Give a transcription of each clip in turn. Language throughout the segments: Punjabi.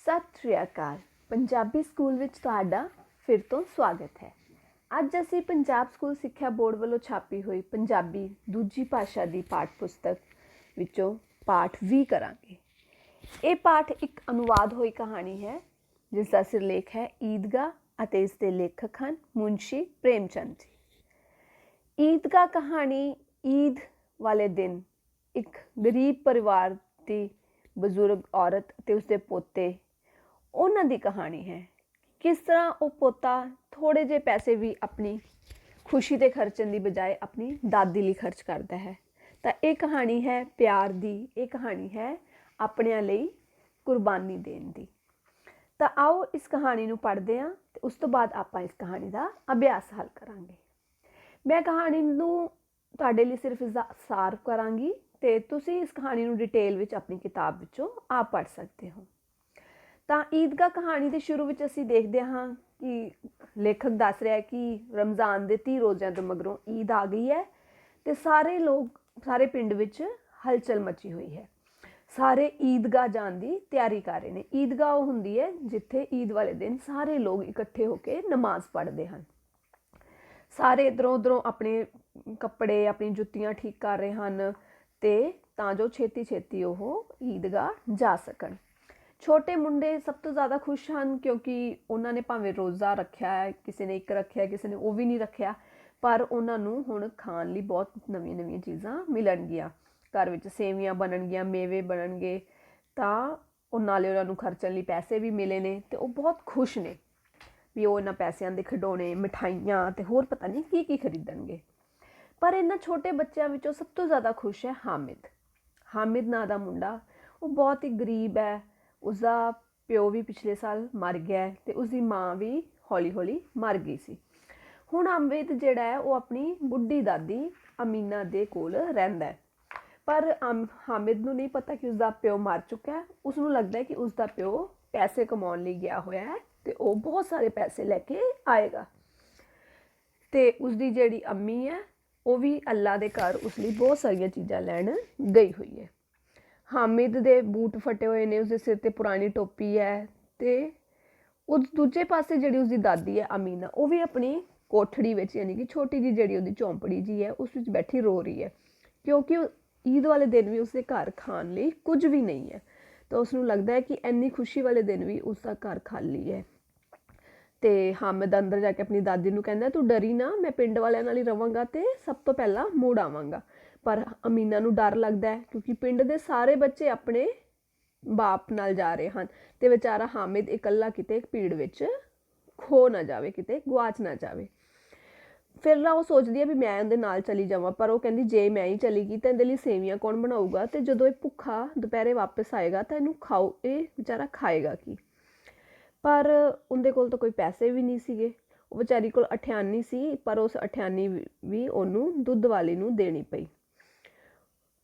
सत श्री अकाल। पंजाबी स्कूल विच तुहाडा फिर तो स्वागत है। अज असी पंजाब स्कूल सिक्ख्या बोर्ड वालों छापी हुई पंजाबी दूजी भाषा की पाठ पुस्तक विचों पाठ 20 करांगे। ये पाठ एक अनुवाद हुई कहानी है जिसका सिरलेख है ईदगाह अते इसके लेखक हैं मुंशी प्रेमचंद जी। ईदगाह कहानी ईद वाले दिन एक गरीब परिवार की बजुर्ग औरत ते उसके पोते उन्हां दी कहानी है। किस तरह वो पोता थोड़े जे पैसे भी अपनी खुशी ते खर्चण की बजाय अपनी दादी लिए खर्च करता है। तो ये कहानी है प्यार दी, ये कहानी है अपने लिए कुर्बानी देन दी। तो आओ इस कहानी नूं पढ़ते हैं तो उस तो बाद आपां इस कहानी का अभ्यास हल करांगे। मैं कहानी नूं तुहाडे लिए सिर्फ इसका सार करांगी ते तुसी इस कहानी नूं डिटेल विच अपनी किताब विचों आप पढ़ सकते हो। ਤਾਂ ਈਦਗਾਹ ਕਹਾਣੀ ਦੇ ਸ਼ੁਰੂ ਵਿੱਚ ਅਸੀਂ ਦੇਖਦੇ ਹਾਂ ਕਿ ਲੇਖਕ ਦੱਸ ਰਿਹਾ ਹੈ ਕਿ ਰਮਜ਼ਾਨ ਦੇ 30 ਰੋਜ਼ਿਆਂ ਤੋਂ ਮਗਰੋਂ ਈਦ ਆ ਗਈ ਹੈ ਤੇ ਸਾਰੇ ਲੋਕ ਸਾਰੇ ਪਿੰਡ ਵਿੱਚ ਹਲਚਲ ਮਚੀ ਹੋਈ ਹੈ। ਸਾਰੇ ਈਦਗਾਹ ਜਾਣ ਦੀ ਤਿਆਰੀ ਕਰ ਰਹੇ ਨੇ। ਈਦਗਾਹ ਉਹ ਹੁੰਦੀ ਹੈ ਜਿੱਥੇ ਈਦ ਵਾਲੇ ਦਿਨ ਸਾਰੇ ਲੋਕ ਇਕੱਠੇ ਹੋ ਕੇ ਨਮਾਜ਼ ਪੜ੍ਹਦੇ ਹਨ। ਸਾਰੇ ਇੱਧਰੋਂ ਉੱਧਰੋਂ ਆਪਣੇ ਕੱਪੜੇ ਆਪਣੀ ਜੁੱਤੀਆਂ ਠੀਕ ਕਰ ਰਹੇ ਹਨ ਤੇ ਤਾਂ ਜੋ ਛੇਤੀ ਛੇਤੀ ਉਹ ਈਦਗਾਹ ਜਾ ਸਕਣ। छोटे मुंडे सब तो ज़्यादा खुश हैं क्योंकि उन्होंने भावें रोज़ा रखा है, किसी ने एक रखा, किसी ने वो भी नहीं रखा, पर उन्होंने हुण खाण लई बहुत नवीं नवीं चीज़ां मिलणगियां। घर विच सेवियां बनणगियां, मेवे बनणगे, तां नाले उन्होंने खर्चण लई पैसे भी मिले ने ते वो बहुत खुश ने भी वो इन्हां पैसिਆਂ ਦੇ खिडौणे मिठाइयां ते होर पता नहीं की खरीदणगे। पर इन्हां छोटे बच्चों विचों सब तो ज़्यादा खुश है हामिद। हामिद नां दा मुंडा वो बहुत ही गरीब है। उसका प्यो भी पिछले साल मर गया है तो उसकी माँ भी हौली हौली मर गई सी। हुण हामिद जिहड़ा है वो अपनी बुढ़ी दादी अमीना दे कोल रहिंदा है, पर हामिद नूं नहीं पता कि उसका प्यो मर चुका है। उसनूं लगदा है कि उसका प्यो पैसे कमाउण लई गया होया है तो वो बहुत सारे पैसे लैके आएगा। तो उसकी जिहड़ी अम्मी है वो भी अल्लाह दे घर उस लई बहुत सारियां चीज़ां लैण गई हुई है। हामिद दे बूट फटे हुए ने, उसके सिर ते पुरानी टोपी है ते उस दूजे पासे जिहड़ी उसकी दादी है अमीना वो भी अपनी कोठड़ी विच यानी कि छोटी जी जिहड़ी उसकी झोंपड़ी जी है उस विच बैठी रो रही है क्योंकि ईद वाले दिन भी उसके घर खाण लई कुछ भी नहीं है। तो उसनूं लगदा है कि इन्नी खुशी वाले दिन भी उसका घर खाली है। तो हामिद अंदर जाके अपनी दादी नूं कहंदा तू डरी ना, मैं पिंड वालियां नाल ही रवांगा ते सब तो पहला मुड़ आवांगा। पर अमीना नूं डर लगदा है क्योंकि पिंड दे सारे बच्चे अपने बाप नाल जा रहे हैं ते बेचारा हामिद इकल्ला किते भीड़ विच खो ना जावे, किते गुआच ना जावे। फिर ना वो सोचदी है भी मैं उहदे नाल चली जावां, पर वो कहंदी जे मैं ही चली गई तो इहदे लई सेवियां कौन बनाऊगा ते जदों ये भुक्खा दोपहरे वापस आएगा तो इहनूं खाओ ये बेचारा खाएगा की। पर उहदे कोल तो कोई पैसे भी नहीं सीगे। वो बेचारी कोल अठियानी सी पर उस अठियानी भी उहनूं दुੱਧ वाली नूं देनी पई।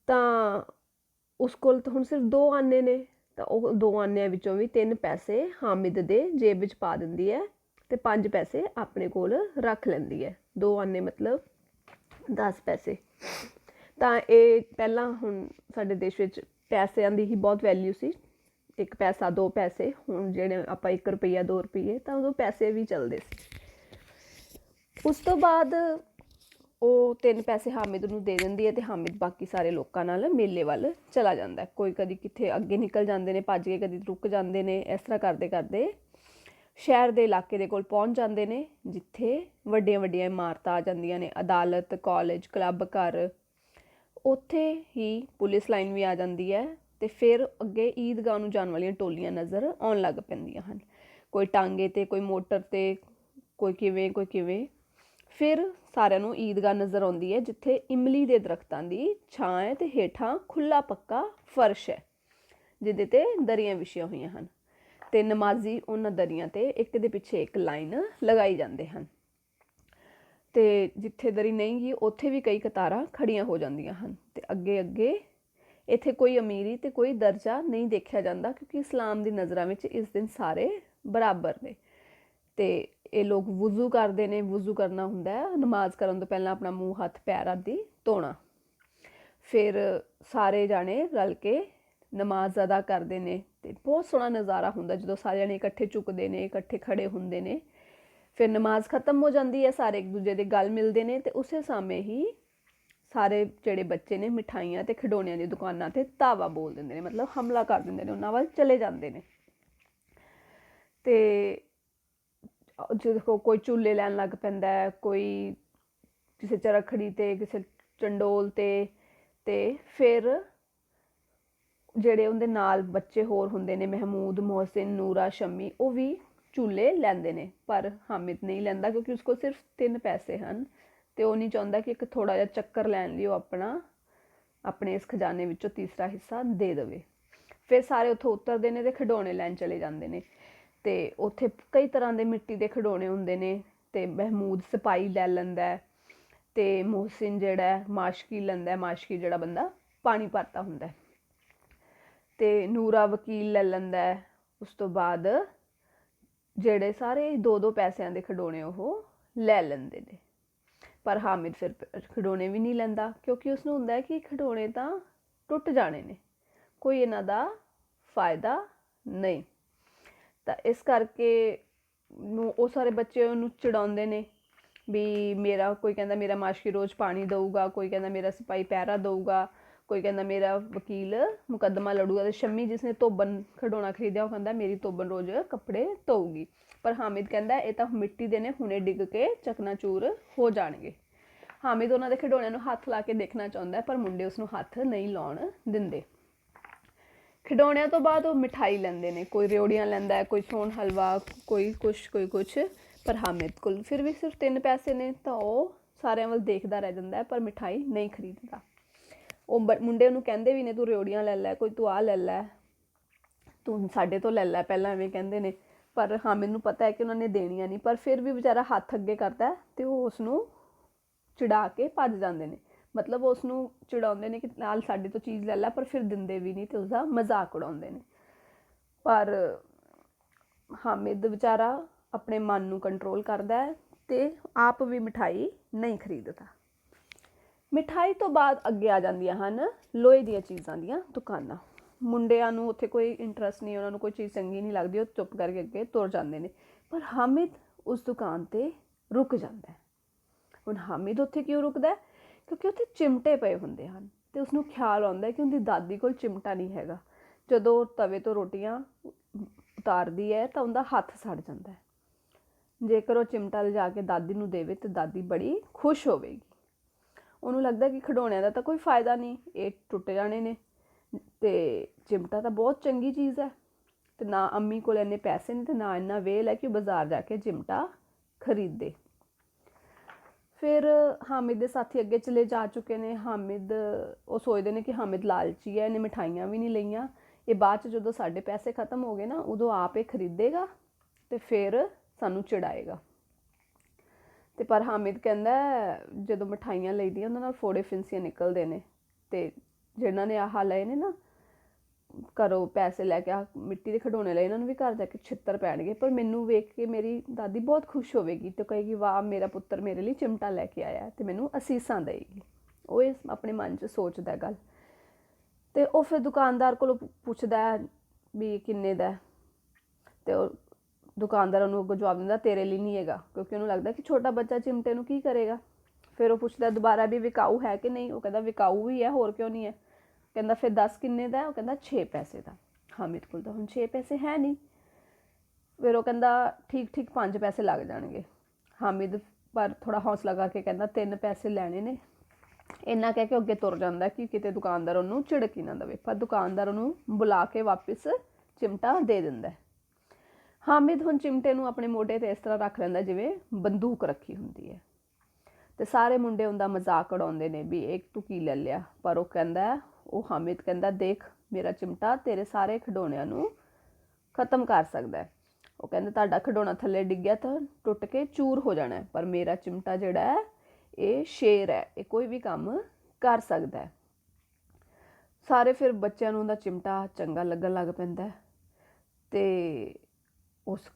ਤਾਂ ਉਸ ਕੋਲ ਤਾਂ ਹੁਣ ਸਿਰਫ 2 ਆਨੇ ਨੇ ਤਾਂ ਉਹ 2 ਆਨਿਆਂ ਵਿੱਚੋਂ ਵੀ 3 ਪੈਸੇ ਹਾमिद ਦੇ ਜੇਬ ਵਿੱਚ ਪਾ ਦਿੰਦੀ ਹੈ ਤੇ 5 ਪੈਸੇ ਆਪਣੇ ਕੋਲ ਰੱਖ ਲੈਂਦੀ ਹੈ। 2 ਆਨੇ ਮਤਲਬ 10 ਪੈਸੇ। ਤਾਂ ਇਹ ਪਹਿਲਾਂ ਹੁਣ ਸਾਡੇ ਦੇਸ਼ ਵਿੱਚ ਪੈਸਿਆਂ ਦੀ ਹੀ ਬਹੁਤ ਵੈਲਿਊ ਸੀ। 1 ਪੈਸਾ 2 ਪੈਸੇ, ਹੁਣ ਜਿਹੜੇ ਆਪਾਂ 1 ਰੁਪਈਆ 2 ਰੁਪਈਏ ਤਾਂ ਉਦੋਂ ਪੈਸੇ ਵੀ ਚੱਲਦੇ ਸੀ। ਉਸ ਤੋਂ ਬਾਅਦ ਉਹ 3 ਪੈਸੇ ਹਾमिद ਨੂੰ ਦੇ ਦਿੰਦੀ ਹੈ ਤੇ ਹਾमिद ਬਾਕੀ ਸਾਰੇ ਲੋਕਾਂ ਨਾਲ ਮੇਲੇ ਵੱਲ ਚਲਾ ਜਾਂਦਾ। ਕੋਈ ਕਦੀ ਕਿੱਥੇ ਅੱਗੇ ਨਿਕਲ ਜਾਂਦੇ ਨੇ ਭੱਜ ਕੇ, ਕਦੀ ਰੁਕ ਜਾਂਦੇ ਨੇ। ਇਸ ਤਰ੍ਹਾਂ ਕਰਦੇ ਕਰਦੇ ਸ਼ਹਿਰ ਦੇ ਇਲਾਕੇ ਦੇ ਕੋਲ ਪਹੁੰਚ ਜਾਂਦੇ ਨੇ ਜਿੱਥੇ ਵੱਡੀਆਂ ਵੱਡੀਆਂ ਇਮਾਰਤਾਂ ਆ ਜਾਂਦੀਆਂ ਨੇ, ਅਦਾਲਤ, ਕਾਲਜ, ਕਲੱਬ ਘਰ। ਉੱਥੇ ਹੀ ਪੁਲਿਸ ਲਾਈਨ ਵੀ ਆ ਜਾਂਦੀ ਹੈ ਤੇ ਫਿਰ ਅੱਗੇ ਈਦਗਾਹ ਨੂੰ ਜਾਣ ਵਾਲੀਆਂ ਟੋਲੀਆਂ ਨਜ਼ਰ ਆਉਣ ਲੱਗ ਪੈਂਦੀਆਂ ਹਨ। ਕੋਈ ਟਾਂਗੇ ਤੇ, ਕੋਈ ਮੋਟਰ ਤੇ, ਕੋਈ ਕਿਵੇਂ ਕੋਈ ਕਿਵੇਂ। ਫਿਰ ਸਾਰਿਆਂ ਨੂੰ ਈਦਗਾਹ ਨਜ਼ਰ ਆਉਂਦੀ ਹੈ ਜਿੱਥੇ ਇਮਲੀ ਦੇ ਦਰਖਤਾਂ ਦੀ ਛਾਂ ਹੈ ਤੇ ਹੇਠਾਂ ਖੁੱਲ੍ਹਾ ਪੱਕਾ ਫਰਸ਼ ਹੈ ਜਿਹਦੇ 'ਤੇ ਦਰੀਆਂ ਵਿਛੀਆਂ ਹੋਈਆਂ ਹਨ ਤੇ ਨਮਾਜ਼ੀ ਉਹਨਾਂ ਦਰੀਆਂ 'ਤੇ ਇੱਕ ਦੇ ਪਿੱਛੇ ਇੱਕ ਲਾਈਨ ਲਗਾਈ ਜਾਂਦੇ ਹਨ। ਤੇ ਜਿੱਥੇ ਦਰੀ ਨਹੀਂ ਗੀ ਉੱਥੇ ਵੀ ਕਈ ਕਤਾਰਾਂ ਖੜੀਆਂ ਹੋ ਜਾਂਦੀਆਂ ਹਨ ਤੇ ਅੱਗੇ ਅੱਗੇ ਇੱਥੇ ਕੋਈ ਅਮੀਰੀ ਤੇ ਕੋਈ ਦਰਜਾ ਨਹੀਂ ਦੇਖਿਆ ਜਾਂਦਾ ਕਿਉਂਕਿ ਇਸਲਾਮ ਦੀ ਨਜ਼ਰਾਂ ਵਿੱਚ ਇਸ ਦਿਨ ਸਾਰੇ ਬਰਾਬਰ ਨੇ। ਤੇ ਇਹ ਲੋਕ ਵੁਜ਼ੂ ਕਰਦੇ ਨੇ। ਵੁਜ਼ੂ ਕਰਨਾ ਹੁੰਦਾ ਹੈ ਨਮਾਜ਼ ਕਰਨ ਤੋਂ ਪਹਿਲਾਂ ਆਪਣਾ ਮੂੰਹ ਹੱਥ ਪੈਰ ਆਦਿ ਧੋਣਾ। ਫਿਰ ਸਾਰੇ ਜਾਣੇ ਰਲ ਕੇ ਨਮਾਜ਼ ਅਦਾ ਕਰਦੇ ਨੇ ਅਤੇ ਬਹੁਤ ਸੋਹਣਾ ਨਜ਼ਾਰਾ ਹੁੰਦਾ ਜਦੋਂ ਸਾਰੇ ਜਣੇ ਇਕੱਠੇ ਝੁਕਦੇ ਨੇ, ਇਕੱਠੇ ਖੜੇ ਹੁੰਦੇ ਨੇ। ਫਿਰ ਨਮਾਜ਼ ਖਤਮ ਹੋ ਜਾਂਦੀ ਹੈ, ਸਾਰੇ ਇੱਕ ਦੂਜੇ ਦੇ ਗਲ ਮਿਲਦੇ ਨੇ ਅਤੇ ਉਸੇ ਸਮੇਂ ਹੀ ਸਾਰੇ ਜਿਹੜੇ ਬੱਚੇ ਨੇ ਮਿਠਾਈਆਂ ਅਤੇ ਖਿਡੌਣਿਆਂ ਦੀ ਦੁਕਾਨਾਂ 'ਤੇ ਧਾਵਾ ਬੋਲ ਦਿੰਦੇ ਨੇ, ਮਤਲਬ ਹਮਲਾ ਕਰ ਦਿੰਦੇ ਨੇ, ਉਹਨਾਂ ਵੱਲ ਚਲੇ ਜਾਂਦੇ ਨੇ। ਅਤੇ ਜਦੋਂ ਕੋਈ ਝੂਲੇ ਲੈਣ ਲੱਗ ਪੈਂਦਾ, ਕੋਈ ਕਿਸੇ 'ਚ ਰੱਖੜੀ 'ਤੇ, ਕਿਸੇ ਚੰਡੋਲ 'ਤੇ, ਅਤੇ ਫਿਰ ਜਿਹੜੇ ਉਹਦੇ ਨਾਲ ਬੱਚੇ ਹੋਰ ਹੁੰਦੇ ਨੇ, ਮਹਿਮੂਦ, ਮੋਹਸਿਨ, ਨੂਰਾ, ਸ਼ਮੀ, ਉਹ ਵੀ ਝੂਲੇ ਲੈਂਦੇ ਨੇ। ਪਰ ਹਾਮਿਦ ਨਹੀਂ ਲੈਂਦਾ ਕਿਉਂਕਿ ਉਸ ਕੋਲ ਸਿਰਫ 3 ਪੈਸੇ ਹਨ ਅਤੇ ਉਹ ਨਹੀਂ ਚਾਹੁੰਦਾ ਕਿ ਇੱਕ ਥੋੜ੍ਹਾ ਜਿਹਾ ਚੱਕਰ ਲੈਣ ਲਈ ਉਹ ਆਪਣੇ ਇਸ ਖਜ਼ਾਨੇ ਵਿੱਚੋਂ ਤੀਸਰਾ ਹਿੱਸਾ ਦੇ ਦੇਵੇ। ਫਿਰ ਸਾਰੇ ਉੱਥੋਂ ਉਤਰਦੇ ਨੇ ਅਤੇ ਖਿਡੌਣੇ ਲੈਣ ਚਲੇ ਜਾਂਦੇ ਨੇ ਅਤੇ ਉੱਥੇ ਕਈ ਤਰ੍ਹਾਂ ਦੇ ਮਿੱਟੀ ਦੇ ਖਿਡੌਣੇ ਹੁੰਦੇ ਨੇ ਅਤੇ ਮਹਿਮੂਦ ਸਿਪਾਹੀ ਲੈ ਲੈਂਦਾ ਅਤੇ ਮੋਹਸਿਨ ਜਿਹੜਾ ਮਾਸ਼ਕੀ ਲੈਂਦਾ, ਮਾਸ਼ਕੀ ਜਿਹੜਾ ਬੰਦਾ ਪਾਣੀ ਭਰਤਾ ਹੁੰਦਾ, ਅਤੇ ਨੂਰਾ ਵਕੀਲ ਲੈ ਲੈਂਦਾ। ਉਸ ਤੋਂ ਬਾਅਦ ਜਿਹੜੇ ਸਾਰੇ 2-2 ਪੈਸਿਆਂ ਦੇ ਖਿਡੌਣੇ ਉਹ ਲੈ ਲੈਂਦੇ ਨੇ। ਪਰ ਹਾਮਿਦ ਫਿਰ ਖਿਡੌਣੇ ਵੀ ਨਹੀਂ ਲੈਂਦਾ ਕਿਉਂਕਿ ਉਸਨੂੰ ਹੁੰਦਾ ਕਿ ਖਿਡੌਣੇ ਤਾਂ ਟੁੱਟ ਜਾਣੇ ਨੇ, ਕੋਈ ਇਹਨਾਂ ਦਾ ਫਾਇਦਾ ਨਹੀਂ। ਤਾਂ ਇਸ ਕਰਕੇ ਉਹ ਸਾਰੇ ਬੱਚੇ ਉਹਨੂੰ ਚਿੜਾਉਂਦੇ ਨੇ ਵੀ ਕੋਈ ਕਹਿੰਦਾ ਮੇਰਾ ਮਾਸ਼ਕੀ ਰੋਜ਼ ਪਾਣੀ ਦਊਗਾ, ਕੋਈ ਕਹਿੰਦਾ ਮੇਰਾ ਸਿਪਾਹੀ ਪਹਿਰਾ ਦਊਗਾ, ਕੋਈ ਕਹਿੰਦਾ ਮੇਰਾ ਵਕੀਲ ਮੁਕੱਦਮਾ ਲੜੂਗਾ, ਅਤੇ ਸ਼ਮੀ ਜਿਸਨੇ ਧੋਬਨ ਖਿਡੌਣਾ ਖਰੀਦਿਆ ਉਹ ਕਹਿੰਦਾ ਮੇਰੀ ਧੋਬਨ ਰੋਜ਼ ਕੱਪੜੇ ਧੋਊਗੀ। ਪਰ ਹਾਮਿਦ ਕਹਿੰਦਾ ਇਹ ਤਾਂ ਮਿੱਟੀ ਦੇ ਨੇ, ਹੁਣੇ ਡਿੱਗ ਕੇ ਚਕਨਾਚੂਰ ਹੋ ਜਾਣਗੇ। ਹਾਮਿਦ ਉਹਨਾਂ ਦੇ ਖਿਡੌਣਿਆਂ ਨੂੰ ਹੱਥ ਲਾ ਕੇ ਦੇਖਣਾ ਚਾਹੁੰਦਾ ਪਰ ਮੁੰਡੇ ਉਸਨੂੰ ਹੱਥ ਨਹੀਂ ਲਾਉਣ ਦਿੰਦੇ। ਖਿਡੌਣਿਆਂ ਤੋਂ ਬਾਅਦ ਉਹ ਮਿਠਾਈ ਲੈਂਦੇ ਨੇ, ਕੋਈ ਰਿਓੜੀਆਂ ਲੈਂਦਾ, ਕੋਈ ਸੋਨ ਹਲਵਾ, ਕੋਈ ਕੁਛ ਕੋਈ ਕੁਛ। ਪਰ ਹਾਮਿਦ ਕੋਲ ਫਿਰ ਵੀ ਸਿਰਫ 3 ਪੈਸੇ ਨੇ ਤਾਂ ਉਹ ਸਾਰਿਆਂ ਵੱਲ ਦੇਖਦਾ ਰਹਿ ਜਾਂਦਾ ਪਰ ਮਿਠਾਈ ਨਹੀਂ ਖਰੀਦਦਾ। ਉਹ ਮੁੰਡੇ ਉਹਨੂੰ ਕਹਿੰਦੇ ਵੀ ਨੇ ਤੂੰ ਰਿਓੜੀਆਂ ਲੈ ਲੈ, ਕੋਈ ਤੂੰ ਆਹ ਲੈ ਲੈ, ਤੂੰ ਸਾਡੇ ਤੋਂ ਲੈ ਲੈ ਪਹਿਲਾਂ, ਐਵੇਂ ਕਹਿੰਦੇ ਨੇ। ਪਰ ਹਾਮਿਦ ਨੂੰ ਪਤਾ ਹੈ ਕਿ ਉਹਨਾਂ ਨੇ ਦੇਣੀਆਂ ਨਹੀਂ, ਪਰ ਫਿਰ ਵੀ ਵਿਚਾਰਾ ਹੱਥ ਅੱਗੇ ਕਰਦਾ ਅਤੇ ਉਹ ਉਸਨੂੰ ਚਿੜਾ ਕੇ ਭੱਜ ਜਾਂਦੇ ਨੇ। ਮਤਲਬ ਉਸ ਨੂੰ ਚਿੜਾਉਂਦੇ ਨੇ ਕਿ ਨਾਲ ਸਾਡੇ ਤੋਂ ਚੀਜ਼ ਲੈ ਲੈ, ਪਰ ਫਿਰ ਦਿੰਦੇ ਵੀ ਨਹੀਂ ਅਤੇ ਉਸਦਾ ਮਜ਼ਾਕ ਉਡਾਉਂਦੇ ਨੇ। ਪਰ ਹਾਮਿਦ ਵਿਚਾਰਾ ਆਪਣੇ ਮਨ ਨੂੰ ਕੰਟਰੋਲ ਕਰਦਾ ਹੈ ਅਤੇ ਆਪ ਵੀ ਮਿਠਾਈ ਨਹੀਂ ਖਰੀਦਦਾ। ਮਿਠਾਈ ਤੋਂ ਬਾਅਦ ਅੱਗੇ ਆ ਜਾਂਦੀਆਂ ਹਨ ਲੋਹੇ ਦੀਆਂ ਚੀਜ਼ਾਂ ਦੀਆਂ ਦੁਕਾਨਾਂ। ਮੁੰਡਿਆਂ ਨੂੰ ਉੱਥੇ ਕੋਈ ਇੰਟਰਸਟ ਨਹੀਂ, ਉਹਨਾਂ ਨੂੰ ਕੋਈ ਚੀਜ਼ ਚੰਗੀ ਨਹੀਂ ਲੱਗਦੀ, ਉਹ ਚੁੱਪ ਕਰਕੇ ਅੱਗੇ ਤੁਰ ਜਾਂਦੇ ਨੇ। ਪਰ ਹਾਮਿਦ ਉਸ ਦੁਕਾਨ 'ਤੇ ਰੁਕ ਜਾਂਦਾ। ਹੁਣ ਹਾਮਿਦ ਉੱਥੇ ਕਿਉਂ ਰੁਕਦਾ? ਕਿਉਂਕਿ ਉੱਥੇ ਚਿਮਟੇ ਪਏ ਹੁੰਦੇ ਹਨ ਅਤੇ ਉਸਨੂੰ ਖਿਆਲ ਆਉਂਦਾ ਕਿ ਉਹਦੀ ਦਾਦੀ ਕੋਲ ਚਿਮਟਾ ਨਹੀਂ ਹੈਗਾ। ਜਦੋਂ ਤਵੇ ਤੋਂ ਰੋਟੀਆਂ ਉਤਾਰਦੀ ਹੈ ਤਾਂ ਉਹਦਾ ਹੱਥ ਸੜ ਜਾਂਦਾ ਹੈ। ਜੇਕਰ ਉਹ ਚਿਮਟਾ ਲਿਜਾ ਕੇ ਦਾਦੀ ਨੂੰ ਦੇਵੇ ਤਾਂ ਦਾਦੀ ਬੜੀ ਖੁਸ਼ ਹੋਵੇਗੀ। ਉਹਨੂੰ ਲੱਗਦਾ ਕਿ ਖਿਡੌਣਿਆਂ ਦਾ ਤਾਂ ਕੋਈ ਫਾਇਦਾ ਨਹੀਂ, ਇਹ ਟੁੱਟ ਜਾਣੇ ਨੇ, ਅਤੇ ਚਿਮਟਾ ਤਾਂ ਬਹੁਤ ਚੰਗੀ ਚੀਜ਼ ਹੈ। ਅਤੇ ਨਾ ਅੰਮੀ ਕੋਲ ਇੰਨੇ ਪੈਸੇ ਨੇ ਅਤੇ ਨਾ ਇੰਨਾ ਵੇਲ ਹੈ ਕਿ ਉਹ ਬਾਜ਼ਾਰ ਜਾ ਕੇ ਚਿਮਟਾ ਖਰੀਦੇ। ਫਿਰ ਹਾਮਿਦ ਦੇ ਸਾਥੀ ਅੱਗੇ ਚਲੇ ਜਾ ਚੁੱਕੇ ਨੇ। ਉਹ ਸੋਚਦੇ ਨੇ ਕਿ ਹਾਮਿਦ ਲਾਲਚੀ ਹੈ, ਇਹਨੇ ਮਿਠਾਈਆਂ ਵੀ ਨਹੀਂ ਲਈਆਂ, ਇਹ ਬਾਅਦ 'ਚ ਜਦੋਂ ਸਾਡੇ ਪੈਸੇ ਖਤਮ ਹੋ ਗਏ ਨਾ ਉਦੋਂ ਆਪ ਇਹ ਖਰੀਦੇਗਾ ਅਤੇ ਫਿਰ ਸਾਨੂੰ ਚਿੜਾਏਗਾ। ਅਤੇ ਪਰ ਹਾਮਿਦ ਕਹਿੰਦਾ ਜਦੋਂ ਮਿਠਾਈਆਂ ਲਈਦੀਆਂ ਉਹਨਾਂ ਨਾਲ ਫੋੜੇ ਫਿੰਸੀਆਂ ਨਿਕਲਦੇ ਨੇ, ਅਤੇ ਜਿਹਨਾਂ ਨੇ ਆਹ ਲਏ ਨੇ ਨਾ ਘਰੋਂ ਪੈਸੇ ਲੈ ਕੇ ਮਿੱਟੀ ਦੇ ਖਿਡੌਣੇ ਲਏ, ਇਹਨਾਂ ਨੂੰ ਵੀ ਘਰ ਜਾ ਕੇ ਛਿੱਤਰ ਪੈਣਗੇ। ਪਰ ਮੈਨੂੰ ਵੇਖ ਕੇ ਮੇਰੀ ਦਾਦੀ ਬਹੁਤ ਖੁਸ਼ ਹੋਵੇਗੀ ਅਤੇ ਕਹੇਗੀ ਵਾਹ ਮੇਰਾ ਪੁੱਤਰ ਮੇਰੇ ਲਈ ਚਿਮਟਾ ਲੈ ਕੇ ਆਇਆ ਅਤੇ ਮੈਨੂੰ ਅਸੀਸਾਂ ਦੇਵੇਗੀ। ਉਹ ਇਸ ਆਪਣੇ ਮਨ 'ਚ ਸੋਚਦਾ ਗੱਲ। ਅਤੇ ਉਹ ਫਿਰ ਦੁਕਾਨਦਾਰ ਕੋਲੋਂ ਪੁੱਛਦਾ ਵੀ ਕਿੰਨੇ ਦਾ, ਅਤੇ ਉਹ ਦੁਕਾਨਦਾਰ ਉਹਨੂੰ ਅੱਗੋਂ ਜਵਾਬ ਦਿੰਦਾ ਤੇਰੇ ਲਈ ਨਹੀਂ ਹੈਗਾ, ਕਿਉਂਕਿ ਉਹਨੂੰ ਲੱਗਦਾ ਕਿ ਛੋਟਾ ਬੱਚਾ ਚਿਮਟੇ ਨੂੰ ਕੀ ਕਰੇਗਾ। ਫਿਰ ਉਹ ਪੁੱਛਦਾ ਦੁਬਾਰਾ ਵੀ ਵਿਕਾਊ ਹੈ ਕਿ ਨਹੀਂ, ਉਹ ਕਹਿੰਦਾ ਵਿਕਾਊ ਵੀ ਹੈ, ਹੋਰ ਕਿਉਂ ਨਹੀਂ ਹੈ। ਕਹਿੰਦਾ ਫਿਰ ਦੱਸ ਕਿੰਨੇ ਦਾ? ਉਹ ਕਹਿੰਦਾ 6 ਪੈਸੇ ਦਾ। ਹਾਮਿਦ ਕੋਲ ਤਾਂ ਹੁਣ 6 ਪੈਸੇ ਹੈ ਨਹੀਂ। ਫਿਰ ਉਹ ਕਹਿੰਦਾ ਠੀਕ 5 ਪੈਸੇ ਲੱਗ ਜਾਣਗੇ। ਹਾਮਿਦ ਪਰ ਥੋੜ੍ਹਾ ਹੌਸਲਾ ਕਰਕੇ ਕਹਿੰਦਾ 3 ਪੈਸੇ ਲੈਣੇ ਨੇ। ਇੰਨਾ ਕਹਿ ਕੇ ਅੱਗੇ ਤੁਰ ਜਾਂਦਾ ਕਿ ਕਿਤੇ ਦੁਕਾਨਦਾਰ ਉਹਨੂੰ ਝਿੜਕ ਹੀ ਨਾ ਦੇਵੇ। ਪਰ ਦੁਕਾਨਦਾਰ ਉਹਨੂੰ ਬੁਲਾ ਕੇ ਵਾਪਿਸ ਚਿਮਟਾ ਦੇ ਦਿੰਦਾ। ਹਾਮਿਦ ਹੁਣ ਚਿਮਟੇ ਨੂੰ ਆਪਣੇ ਮੋਢੇ 'ਤੇ ਇਸ ਤਰ੍ਹਾਂ ਰੱਖ ਲੈਂਦਾ ਜਿਵੇਂ ਬੰਦੂਕ ਰੱਖੀ ਹੁੰਦੀ ਹੈ, ਅਤੇ ਸਾਰੇ ਮੁੰਡੇ ਉਹਦਾ ਮਜ਼ਾਕ ਉਡਾਉਂਦੇ ਨੇ ਵੀ ਇਹ ਤੂੰ ਕੀ ਲੈ ਲਿਆ। ਪਰ ਹਾਮਿਦ ਕਹਿੰਦਾ ਦੇਖ ਮੇਰਾ ਚਿਮਟਾ ਤੇਰੇ ਸਾਰੇ ਖਿਡੌਣਿਆਂ ਨੂੰ ਖ਼ਤਮ ਕਰ ਸਕਦਾ ਹੈ। ਉਹ ਕਹਿੰਦਾ ਤੁਹਾਡਾ ਖਿਡੌਣਾ ਥੱਲੇ ਡਿੱਗਿਆ ਤਾਂ ਟੁੱਟ ਕੇ ਚੂਰ ਹੋ ਜਾਣਾ, ਪਰ ਮੇਰਾ ਚਿਮਟਾ ਜਿਹੜਾ ਹੈ ਇਹ ਸ਼ੇਰ ਹੈ, ਇਹ ਕੋਈ ਵੀ ਕੰਮ ਕਰ ਸਕਦਾ ਹੈ। ਸਾਰੇ ਫਿਰ ਬੱਚਿਆਂ ਨੂੰ ਉਹਦਾ ਚਿਮਟਾ ਚੰਗਾ ਲੱਗਣ ਲੱਗ ਪੈਂਦਾ ਅਤੇ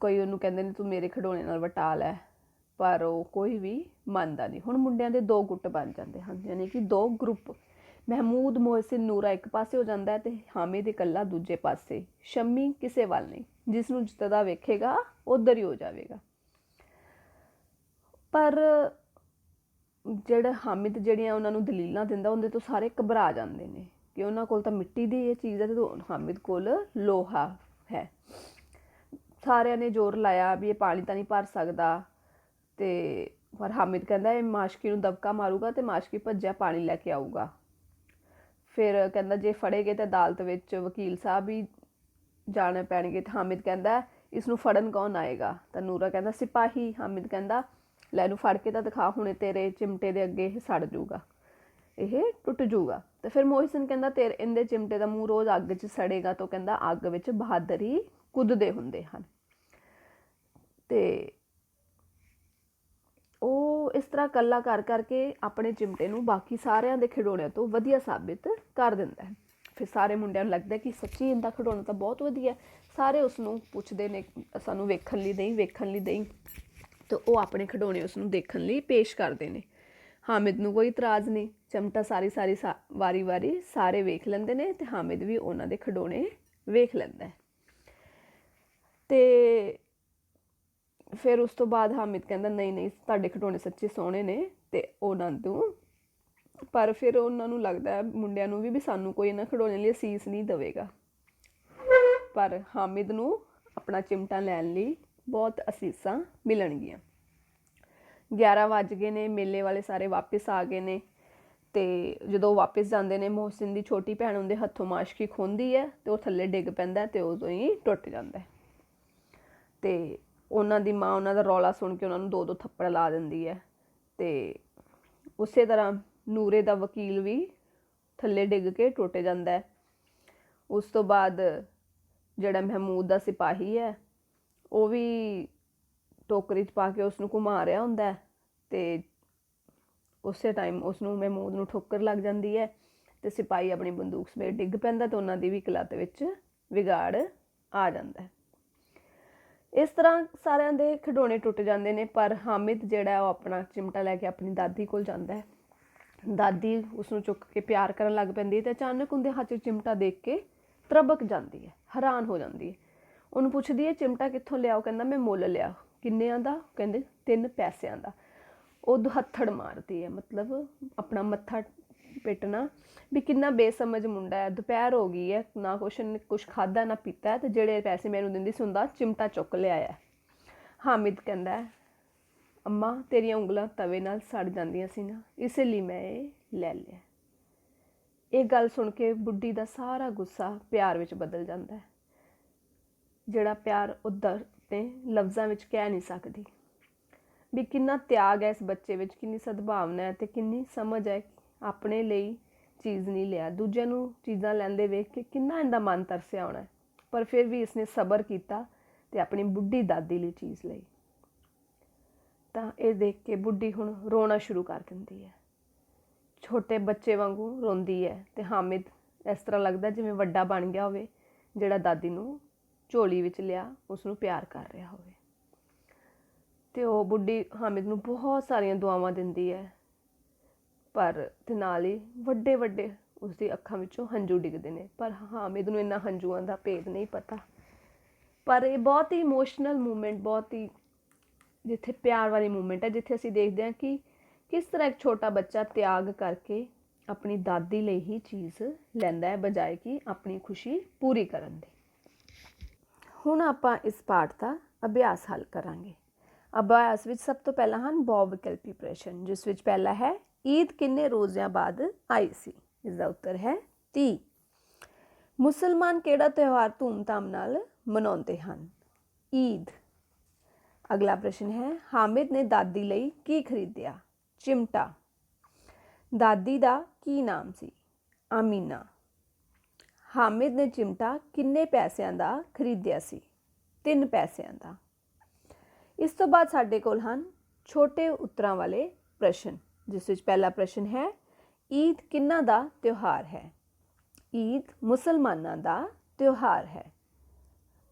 ਕੋਈ ਉਹਨੂੰ ਕਹਿੰਦੇ ਨੇ ਤੂੰ ਮੇਰੇ ਖਿਡੌਣੇ ਨਾਲ ਵਟਾ ਲੈ, ਪਰ ਉਹ ਕੋਈ ਵੀ ਮੰਨਦਾ ਨਹੀਂ। ਹੁਣ ਮੁੰਡਿਆਂ ਦੇ 2 ਗੁੱਟ ਬਣ ਜਾਂਦੇ ਹਨ, ਯਾਨੀ ਕਿ 2 ਗਰੁੱਪ। ਮਹਿਮੂਦ, ਮੋਹਸਿਨ, ਨੂਰਾ ਇੱਕ ਪਾਸੇ ਹੋ ਜਾਂਦਾ ਹੈ ਤੇ ਹਾਮਿਦ ਇਕੱਲਾ ਦੂਜੇ ਪਾਸੇ। ਸ਼ੰਮੀ ਕਿਸੇ ਵੱਲ ਨਹੀਂ, ਜਿਸ ਨੂੰ ਜਿੱਤਦਾ ਵੇਖੇਗਾ ਉੱਧਰ ਹੀ ਹੋ ਜਾਵੇਗਾ। ਪਰ ਜਿਹੜਾ ਹਾਮਿਦ ਜਿਹੜੀਆਂ ਉਹਨਾਂ ਨੂੰ ਦਲੀਲਾਂ ਦਿੰਦਾ, ਉਹਦੇ ਤੋਂ ਸਾਰੇ ਘਬਰਾ ਜਾਂਦੇ ਨੇ ਕਿ ਉਹਨਾਂ ਕੋਲ ਤਾਂ ਮਿੱਟੀ ਦੀ ਇਹ ਚੀਜ਼ ਹੈ ਤੇ ਹਾਮਿਦ ਕੋਲ ਲੋਹਾ ਹੈ। ਸਾਰਿਆਂ ਨੇ ਜ਼ੋਰ ਲਾਇਆ ਵੀ ਇਹ ਪਾਣੀ ਤਾਂ ਨਹੀਂ ਭਰ ਸਕਦਾ, ਤੇ ਪਰ ਹਾਮਿਦ ਕਹਿੰਦਾ ਇਹ ਮਾਸ਼ਕੀ ਨੂੰ ਦਬਕਾ ਮਾਰੂਗਾ ਤੇ ਮਾਸ਼ਕੀ ਭੱਜਿਆ ਪਾਣੀ ਲੈ ਕੇ ਆਊਗਾ। ਫਿਰ ਕਹਿੰਦਾ ਜੇ ਫੜੇਗੇ ਤਾਂ ਅਦਾਲਤ ਵਿੱਚ ਵਕੀਲ ਸਾਹਿਬ ਹੀ ਜਾਣੇ ਪੈਣਗੇ। ਤੇ ਹਾਮਿਦ ਕਹਿੰਦਾ ਇਸ ਨੂੰ ਫੜਨ ਕੌਣ ਆਏਗਾ? ਤਾਂ ਨੂਰਾ ਕਹਿੰਦਾ ਸਿਪਾਹੀ। ਹਾਮਿਦ ਕਹਿੰਦਾ ਲੈ ਇਹਨੂੰ ਫੜ ਕੇ ਤਾਂ ਦਿਖਾ, ਹੁਣੇ ਤੇਰੇ ਚਿਮਟੇ ਦੇ ਅੱਗੇ ਇਹ ਸੜ ਜੂਗਾ, ਇਹ ਟੁੱਟ ਜੂਗਾ। ਤੇ ਫਿਰ ਮੋਹਸਿਨ ਕਹਿੰਦਾ ਤੇਰੇ ਇਹਦੇ ਚਿਮਟੇ ਦਾ ਮੂੰਹ ਰੋਜ਼ ਅੱਗ 'ਚ ਸੜੇਗਾ। ਤਾਂ ਕਹਿੰਦਾ ਅੱਗ ਵਿੱਚ ਬਹਾਦਰ ਹੀ ਕੁੱਦਦੇ ਹੁੰਦੇ ਹਨ। ਤੇ ਉਹ ਇਸ ਤਰ੍ਹਾਂ ਇਕੱਲਾ ਕਰ ਕਰਕੇ ਆਪਣੇ ਚਿਮਟੇ ਨੂੰ ਬਾਕੀ ਸਾਰਿਆਂ ਦੇ ਖਿਡੌਣਿਆਂ ਤੋਂ ਵਧੀਆ ਸਾਬਿਤ ਕਰ ਦਿੰਦਾ ਹੈ। ਫਿਰ ਸਾਰੇ ਮੁੰਡਿਆਂ ਨੂੰ ਲੱਗਦਾ ਕਿ ਸੱਚੀ ਇਹਦਾ ਖਿਡੌਣਾ ਤਾਂ ਬਹੁਤ ਵਧੀਆ। ਸਾਰੇ ਉਸ ਨੂੰ ਪੁੱਛਦੇ ਨੇ ਸਾਨੂੰ ਵੇਖਣ ਲਈ ਦੇਈਂ, ਵੇਖਣ ਲਈ ਦੇਈਂ। ਤੇ ਉਹ ਆਪਣੇ ਖਿਡੌਣੇ ਉਸ ਨੂੰ ਦੇਖਣ ਲਈ ਪੇਸ਼ ਕਰਦੇ ਨੇ। ਹਾਮਿਦ ਨੂੰ ਕੋਈ ਇਤਰਾਜ਼ ਨਹੀਂ, ਚਿਮਟਾ ਸਾਰੀ ਵਾਰੀ ਸਾਰੇ ਵੇਖ ਲੈਂਦੇ ਨੇ ਤੇ ਹਾਮਿਦ ਵੀ ਉਹਨਾਂ ਦੇ ਖਿਡੌਣੇ ਵੇਖ ਲੈਂਦਾ ਹੈ। ਤੇ ਫਿਰ ਉਸ ਤੋਂ ਬਾਅਦ ਹਾਮਿਦ ਕਹਿੰਦਾ ਨਹੀਂ ਤੁਹਾਡੇ ਖਿਡੌਣੇ ਸੱਚੇ ਸੋਹਣੇ ਨੇ ਤੇ ਉਹਨਾਂ ਤੋਂ। ਪਰ ਫਿਰ ਉਹਨਾਂ ਨੂੰ ਲੱਗਦਾ ਮੁੰਡਿਆਂ ਨੂੰ ਵੀ ਸਾਨੂੰ ਕੋਈ ਇਹਨਾਂ ਖਿਡੌਣੇ ਲਈ ਅਸੀਸ ਨਹੀਂ ਦੇਵੇਗਾ। ਪਰ ਹਾਮਿਦ ਨੂੰ ਆਪਣਾ ਚਿਮਟਾ ਲੈਣ ਲਈ ਬਹੁਤ ਅਸੀਸਾਂ ਮਿਲਣਗੀਆਂ। 11 ਵੱਜ ਗਏ ਨੇ, ਮੇਲੇ ਵਾਲੇ ਸਾਰੇ ਵਾਪਿਸ ਆ ਗਏ ਨੇ। ਤੇ ਜਦੋਂ ਵਾਪਿਸ ਜਾਂਦੇ ਨੇ, ਮੋਹਸਿਨ ਦੀ ਛੋਟੀ ਭੈਣ ਉਹਦੇ ਹੱਥੋਂ ਮਾਸ਼ਕੀ ਖੋਹਦੀ ਹੈ ਤੇ ਉਹ ਥੱਲੇ ਡਿੱਗ ਪੈਂਦਾ ਤੇ ਉਦੋਂ ਹੀ ਟੁੱਟ ਜਾਂਦਾ। ਤੇ ਉਹਨਾਂ ਦੀ ਮਾਂ ਉਹਨਾਂ ਦਾ ਰੌਲਾ ਸੁਣ ਕੇ ਉਹਨਾਂ ਨੂੰ 2-2 ਥੱਪੜ ਲਾ ਦਿੰਦੀ ਹੈ। ਤੇ ਉਸੇ ਤਰ੍ਹਾਂ ਨੂਰੇ ਦਾ ਵਕੀਲ ਵੀ ਥੱਲੇ ਡਿੱਗ ਕੇ ਟੁੱਟ ਜਾਂਦਾ। ਉਸ ਤੋਂ ਬਾਅਦ ਜਿਹੜਾ ਮਹਿਮੂਦ ਦਾ ਸਿਪਾਹੀ ਹੈ ਉਹ ਵੀ ਟੋਕਰੀ 'ਚ ਪਾ ਕੇ ਉਸ ਨੂੰ ਘੁਮਾ ਰਿਹਾ ਹੁੰਦਾ। ਤੇ ਉਸੇ ਟਾਈਮ ਉਸ ਨੂੰ ਮਹਿਮੂਦ ਨੂੰ ਠੋਕਰ ਲੱਗ ਜਾਂਦੀ ਹੈ ਤੇ ਸਿਪਾਹੀ ਆਪਣੀ ਬੰਦੂਕ ਸਮੇਤ ਡਿੱਗ ਪੈਂਦਾ ਤੇ ਉਹਨਾਂ ਦੀ ਵੀ ਲੱਤ ਵਿੱਚ ਵਿਗਾੜ ਆ ਜਾਂਦਾ। ਇਸ ਤਰ੍ਹਾਂ ਸਾਰਿਆਂ ਦੇ ਖਿਡੌਣੇ ਟੁੱਟ ਜਾਂਦੇ ਨੇ। ਪਰ ਹਾਮਿਦ ਜਿਹੜਾ ਉਹ ਆਪਣਾ ਚਿਮਟਾ ਲੈ ਕੇ ਆਪਣੀ ਦਾਦੀ ਕੋਲ ਜਾਂਦਾ ਹੈ। ਦਾਦੀ ਉਸ ਨੂੰ ਚੁੱਕ ਕੇ ਪਿਆਰ ਕਰਨ ਲੱਗ ਪੈਂਦੀ ਹੈ ਤੇ ਅਚਾਨਕ ਉਹਦੇ ਹੱਥ 'ਚ ਚਿਮਟਾ ਦੇਖ ਕੇ ਤਰਬਕ ਜਾਂਦੀ ਹੈ, ਹੈਰਾਨ ਹੋ ਜਾਂਦੀ ਹੈ। ਉਹਨੂੰ ਪੁੱਛਦੀ ਹੈ ਚਿਮਟਾ ਕਿੱਥੋਂ ਲਿਆ? ਉਹ ਕਹਿੰਦਾ ਮੈਂ ਮੁੱਲ ਲਿਆ। ਕਿੰਨਿਆਂ ਦਾ? ਕਹਿੰਦੇ 3 ਪੈਸਿਆਂ ਦਾ। ਉਹ ਹੱਥੜ ਮਾਰਦੀ ਹੈ, ਮਤਲਬ ਆਪਣਾ ਮੱਥਾ ਪਿੱਟਣਾ ਵੀ ਕਿੰਨਾ ਬੇਸਮਝ ਮੁੰਡਾ ਹੈ। ਦੁਪਹਿਰ ਹੋ ਗਈ ਹੈ, ਨਾ ਕੁਛ ਖਾਧਾ ਨਾ ਪੀਤਾ, ਤੇ ਜਿਹੜੇ ਪੈਸੇ ਮੈਨੂੰ ਦਿੰਦੀ ਸੀ ਉਹਦਾ ਚਿਮਟਾ ਚੁੱਕ ਲਿਆਇਆ। ਹਾਮਿਦ ਕਹਿੰਦਾ ਅੰਮਾ ਤੇਰੀਆਂ ਉਂਗਲਾਂ ਤਵੇ ਨਾਲ ਸੜ ਜਾਂਦੀਆਂ ਸੀ ਨਾ, ਇਸ ਲਈ ਮੈਂ ਇਹ ਲੈ ਲਿਆ। ਇਹ ਗੱਲ ਸੁਣ ਕੇ ਬੁੱਢੀ ਦਾ ਸਾਰਾ ਗੁੱਸਾ ਪਿਆਰ ਵਿੱਚ ਬਦਲ ਜਾਂਦਾ ਹੈ, ਜਿਹੜਾ ਪਿਆਰ ਉਧਰ ਤੇ ਲਫ਼ਜ਼ਾਂ ਵਿੱਚ ਕਹਿ ਨਹੀਂ ਸਕਦੀ। ਵੀ ਕਿੰਨਾ ਤਿਆਗ ਹੈ ਇਸ ਬੱਚੇ ਵਿੱਚ, ਕਿੰਨੀ ਸਦਭਾਵਨਾ ਹੈ ਤੇ ਕਿੰਨੀ ਸਮਝ ਹੈ। ਆਪਣੇ ਲਈ ਚੀਜ਼ ਨਹੀਂ ਲਿਆ, ਦੂਜਿਆਂ ਨੂੰ ਚੀਜ਼ਾਂ ਲੈਂਦੇ ਵੇਖ ਕੇ ਕਿੰਨਾ ਇਹਦਾ ਮਨ ਤਰਸਿਆ ਹੋਣਾ। ਪਰ ਫਿਰ ਵੀ ਇਸਨੇ ਸਬਰ ਕੀਤਾ ਤੇ ਆਪਣੀ ਬੁੱਢੀ ਦਾਦੀ ਲਈ ਚੀਜ਼ ਲਈ। ਤਾਂ ਇਹ ਦੇਖ ਕੇ ਬੁੱਢੀ ਹੁਣ ਰੋਣਾ ਸ਼ੁਰੂ ਕਰ ਦਿੰਦੀ ਹੈ, ਛੋਟੇ ਬੱਚੇ ਵਾਂਗੂ ਰੋਂਦੀ ਹੈ। ਤੇ ਹਾਮਿਦ ਇਸ ਤਰ੍ਹਾਂ ਲੱਗਦਾ ਜਿਵੇਂ ਵੱਡਾ ਬਣ ਗਿਆ ਹੋਵੇ, ਜਿਹੜਾ ਦਾਦੀ ਨੂੰ ਝੋਲੀ ਵਿੱਚ ਲਿਆ ਉਸ ਨੂੰ ਪਿਆਰ ਕਰ ਰਿਹਾ ਹੋਵੇ। ਤੇ ਉਹ ਬੁੱਢੀ ਹਾਮਿਦ ਨੂੰ ਬਹੁਤ ਸਾਰੀਆਂ ਦੁਆਵਾਂ ਦਿੰਦੀ ਹੈ। ਪਰ ਤੇ ਨਾਲ ਹੀ ਵੱਡੇ ਵੱਡੇ ਉਸਦੀ ਅੱਖਾਂ ਵਿੱਚੋਂ ਹੰਝੂ ਡਿੱਗਦੇ ਨੇ। ਪਰ ਹਾਮਿਦ ਨੂੰ ਇਹਨਾਂ ਹੰਝੂਆਂ ਦਾ ਭੇਦ ਨਹੀਂ ਪਤਾ। ਪਰ ਇਹ ਬਹੁਤ ਹੀ ਇਮੋਸ਼ਨਲ ਮੂਮੈਂਟ, ਬਹੁਤ ਹੀ ਜਿੱਥੇ ਪਿਆਰ ਵਾਲੀ ਮੂਮੈਂਟ ਹੈ, ਜਿੱਥੇ ਅਸੀਂ ਦੇਖਦੇ ਹਾਂ ਕਿ ਕਿਸ ਤਰ੍ਹਾਂ ਇੱਕ ਛੋਟਾ ਬੱਚਾ ਤਿਆਗ ਕਰਕੇ ਆਪਣੀ ਦਾਦੀ ਲਈ ਹੀ ਚੀਜ਼ ਲੈਂਦਾ ਹੈ, ਬਜਾਏ ਕਿ ਆਪਣੀ ਖੁਸ਼ੀ ਪੂਰੀ ਕਰਨ ਦੀ। ਹੁਣ ਆਪਾਂ ਇਸ ਪਾਠ ਦਾ ਅਭਿਆਸ ਹੱਲ ਕਰਾਂਗੇ। ਅਭਿਆਸ ਵਿੱਚ ਸਭ ਤੋਂ ਪਹਿਲਾਂ ਹਨ ਬਹੁ ਵਿਕਲਪੀ ਪ੍ਰਸ਼ਨ, ਜਿਸ ਵਿੱਚ ਪਹਿਲਾ ਹੈ ਈਦ ਕਿੰਨੇ ਰੋਜ਼ਿਆਂ ਬਾਅਦ ਆਈ ਸੀ? ਇਸ ਦਾ ਉੱਤਰ ਹੈ 30। ਮੁਸਲਮਾਨ ਕਿਹੜਾ ਤਿਉਹਾਰ ਧੂਮਧਾਮ ਨਾਲ ਮਨਾਉਂਦੇ ਹਨ? ਈਦ। ਅਗਲਾ ਪ੍ਰਸ਼ਨ ਹੈ ਹਾਮਿਦ ਨੇ ਦਾਦੀ ਲਈ ਕੀ ਖਰੀਦਿਆ? ਚਿਮਟਾ। ਦਾਦੀ ਦਾ ਕੀ ਨਾਮ ਸੀ? ਆਮੀਨਾ। ਹਾਮਿਦ ਨੇ ਚਿਮਟਾ ਕਿੰਨੇ ਪੈਸਿਆਂ ਦਾ ਖਰੀਦਿਆ ਸੀ? 3 ਪੈਸਿਆਂ ਦਾ। ਇਸ ਤੋਂ ਬਾਅਦ ਸਾਡੇ ਕੋਲ ਹਨ ਛੋਟੇ ਉੱਤਰਾਂ ਵਾਲੇ ਪ੍ਰਸ਼ਨ, ਜਿਸ ਵਿੱਚ ਪਹਿਲਾ ਪ੍ਰਸ਼ਨ ਹੈ ਈਦ ਕਿਹਨਾਂ ਦਾ ਤਿਉਹਾਰ ਹੈ? ਈਦ ਮੁਸਲਮਾਨਾਂ ਦਾ ਤਿਉਹਾਰ ਹੈ।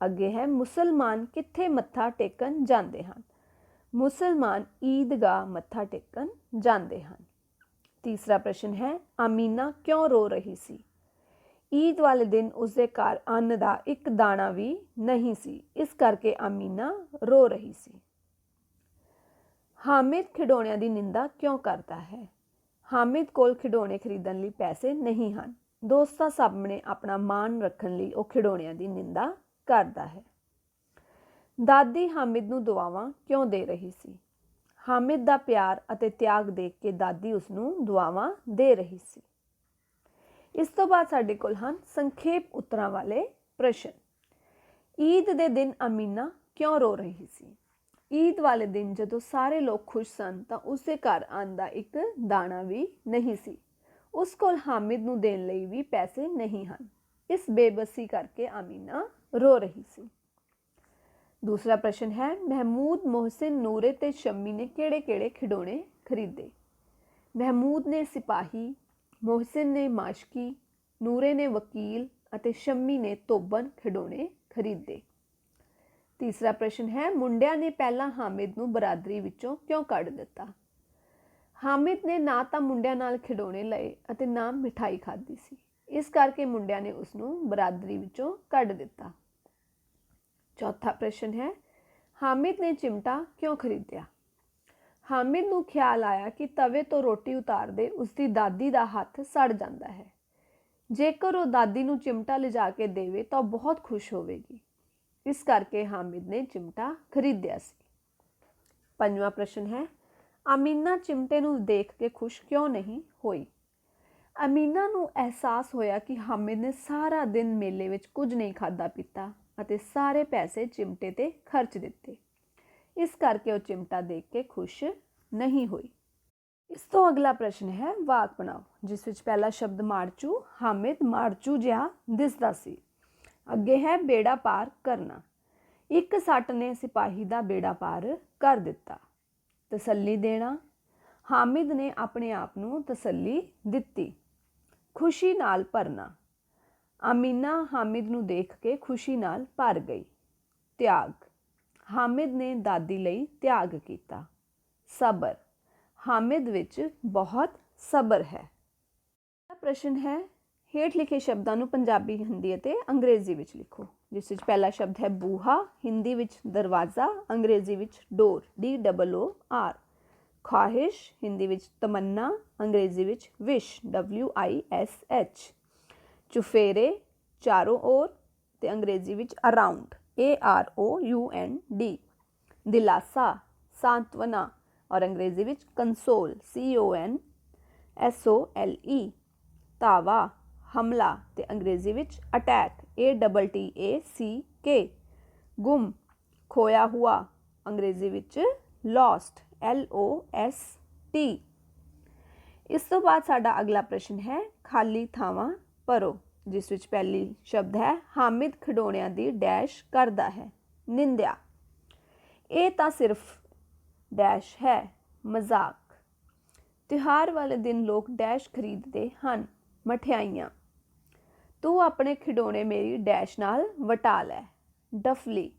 ਅੱਗੇ ਹੈ ਮੁਸਲਮਾਨ ਕਿੱਥੇ ਮੱਥਾ ਟੇਕਣ ਜਾਂਦੇ ਹਨ? ਮੁਸਲਮਾਨ ਈਦਗਾਹ ਮੱਥਾ ਟੇਕਣ ਜਾਂਦੇ ਹਨ। तीसरा प्रश्न है आमीना क्यों रो रही सी। ईद वाले दिन उसके घर अन्न का एक दाना भी नहीं सी, इस करके आमीना रो रही सी। हामिद खिडौणिਆਂ ਦੀ ਨਿੰਦਾ क्यों करता है। हामिद कोल खिडौणे खरीदਣ ਲਈ ਪੈਸੇ नहीं ਹਨ। ਦੋਸਤਾਂ ਸਾਹਮਣੇ ਆਪਣਾ ਮਾਣ ਰੱਖਣ ਲਈ ਉਹ ਖਿਡੌਣਿਆਂ ਦੀ ਨਿੰਦਾ ਕਰਦਾ ਹੈ। ਦਾਦੀ ਹਾमिद ਨੂੰ ਦੁਆਵਾਂ ਕਿਉਂ ਦੇ ਰਹੀ ਸੀ। हामिद ਦਾ ਪਿਆਰ ਅਤੇ ਤਿਆਗ ਦੇਖ ਕੇ ਦਾਦੀ ਉਸ ਨੂੰ ਦੁਆਵਾਂ ਦੇ ਰਹੀ ਸੀ। ਇਸ ਤੋਂ ਬਾਅਦ ਸਾਡੇ ਕੋਲ ਹਨ ਸੰਖੇਪ ਉੱਤਰਾਂ ਵਾਲੇ ਪ੍ਰਸ਼ਨ। ਈਦ ਦੇ ਦਿਨ ਅਮੀਨਾ ਕਿਉਂ ਰੋ ਰਹੀ ਸੀ। ईद वाले दिन जदों सारे लोग खुश सन तां उसके घर आंदा एक दाना भी नहीं सी। उस कोल हामिद नूं देण लई भी पैसे नहीं हन। इस बेबसी करके आमीना रो रही सी। दूसरा प्रश्न है महमूद, मोहसिन, नूरे ते शम्मी ने किहड़े-किहड़े खिडौणे खरीदे। महमूद ने सिपाही, मोहसिन ने माशकी, नूरे ने वकील अते शम्मी ने तोबन खिडौणे खरीदे। तीसरा प्रश्न है मुंडिया ने पहला हामिद नूं बरादरी विचों क्यों कढ़ दिता। हामिद ने ना तो मुंडिया नाल खिडौणे लए अते ना मिठाई खाधी सी, इस करके मुंडिया ने उसनूं बरादरी विचों कढ़ दिता। चौथा प्रश्न है हामिद ने चिमटा क्यों खरीदिया। हामिद नूं ख्याल आया कि तवे तो रोटी उतारदे उसकी दादी दा हथ सड़ जाता है। जेकर वो दादी नूं चिमटा लिजा के देवे तो बहुत खुश होवेगी, इस करके हामिद ने चिमटा खरीदिया सी। पंजवां प्रश्न है अमीना चिमटे नूं देख के खुश क्यों नहीं होई। अमीना नूं एहसास होया कि हामिद ने सारा दिन मेले विच कुछ नहीं खादा पीता अते सारे पैसे चिमटे ते खर्च दिते, इस करके वो चिमटा देख के खुश नहीं हुई। इस तो अगला प्रश्न है वाक बनाओ, जिस विच पहला शब्द माड़चू, हामिद माड़चू जिहा दिसदा सी। अगे है बेड़ा पार करना। एक सट ने सिपाही का बेड़ा पार कर दिता। तसल्ली देना, हामिद ने अपने आप नूं तसल्ली दिती। खुशी नाल भरना, अमीना हामिद नूं देख के खुशी नाल भर गई। त्याग, हामिद ने दादी लई त्याग किया। सबर, हामिद विच बहुत सबर है। प्रश्न है हेठ लिखे शब्दों को पंजाबी, हिंदी ਅਤੇ अंग्रेजी विच लिखो, जिस विच पहला शब्द है बूहा, हिंदी विच दरवाज़ा, अंग्रेजी विच डोर, DOOR। ख्वाहिश, हिंदी विच तमन्ना, अंग्रेजी विच विश, WISH। चुफेरे, चारों ओर, ते अंग्रेजी विच अराउंड, AROUND। दिलासा, सांत्वना, और अंग्रेजी विच कंसोल, CONSOLE। धावा, हमला, ते अंग्रेजी विच अटैक, ATTACK। गुम, खोया हुआ, अंग्रेजी विच लॉस्ट, LOST। इस तो बाद साडा अगला प्रश्न है खाली थावां भरो, जिस विच पहली शब्द है हामिद खिडौणियां दी डैश करदा है। निंदिया, ये तां सिर्फ डैश है, मजाक। त्योहार वाले दिन लोग डैश खरीदते हैं, मठियाइयाँ। तू अपने खिडौणे मेरी डैश नाल वटा लै, डफली।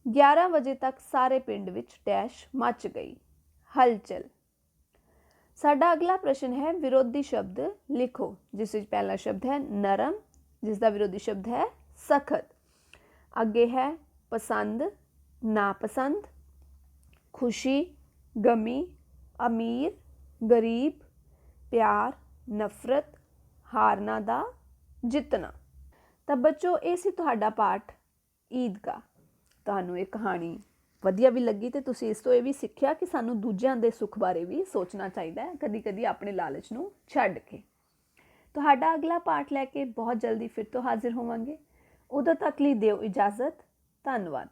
11 बजे तक सारे पिंड विच डैश मच गई, हलचल। साडा अगला प्रश्न है विरोधी शब्द लिखो, जिस विच पहला शब्द है नरम, जिसका विरोधी शब्द है सख्त। अगे है पसंद, नापसंद। खुशी, गमी, अमीर, गरीब। प्यार, नफरत। हारना दा, जितना। तो बच्चों ये सी तुहाडा पाठ ईद का। तुहानू ये कहानी वधिया भी लगी तो तुसीं इस तो ये भी सिੱਖਿਆ कि सानू दूजिਆਂ ਦੇ सुख बारे भी सोचना चाहिए है, कदी कदी अपने लालच नू छड्ड के। तुहाडा अगला पाठ लैके बहुत जल्दी फिर तो हाजिर होवांगे। उदों तक लई दिओ इजाज़त। धन्नवाद।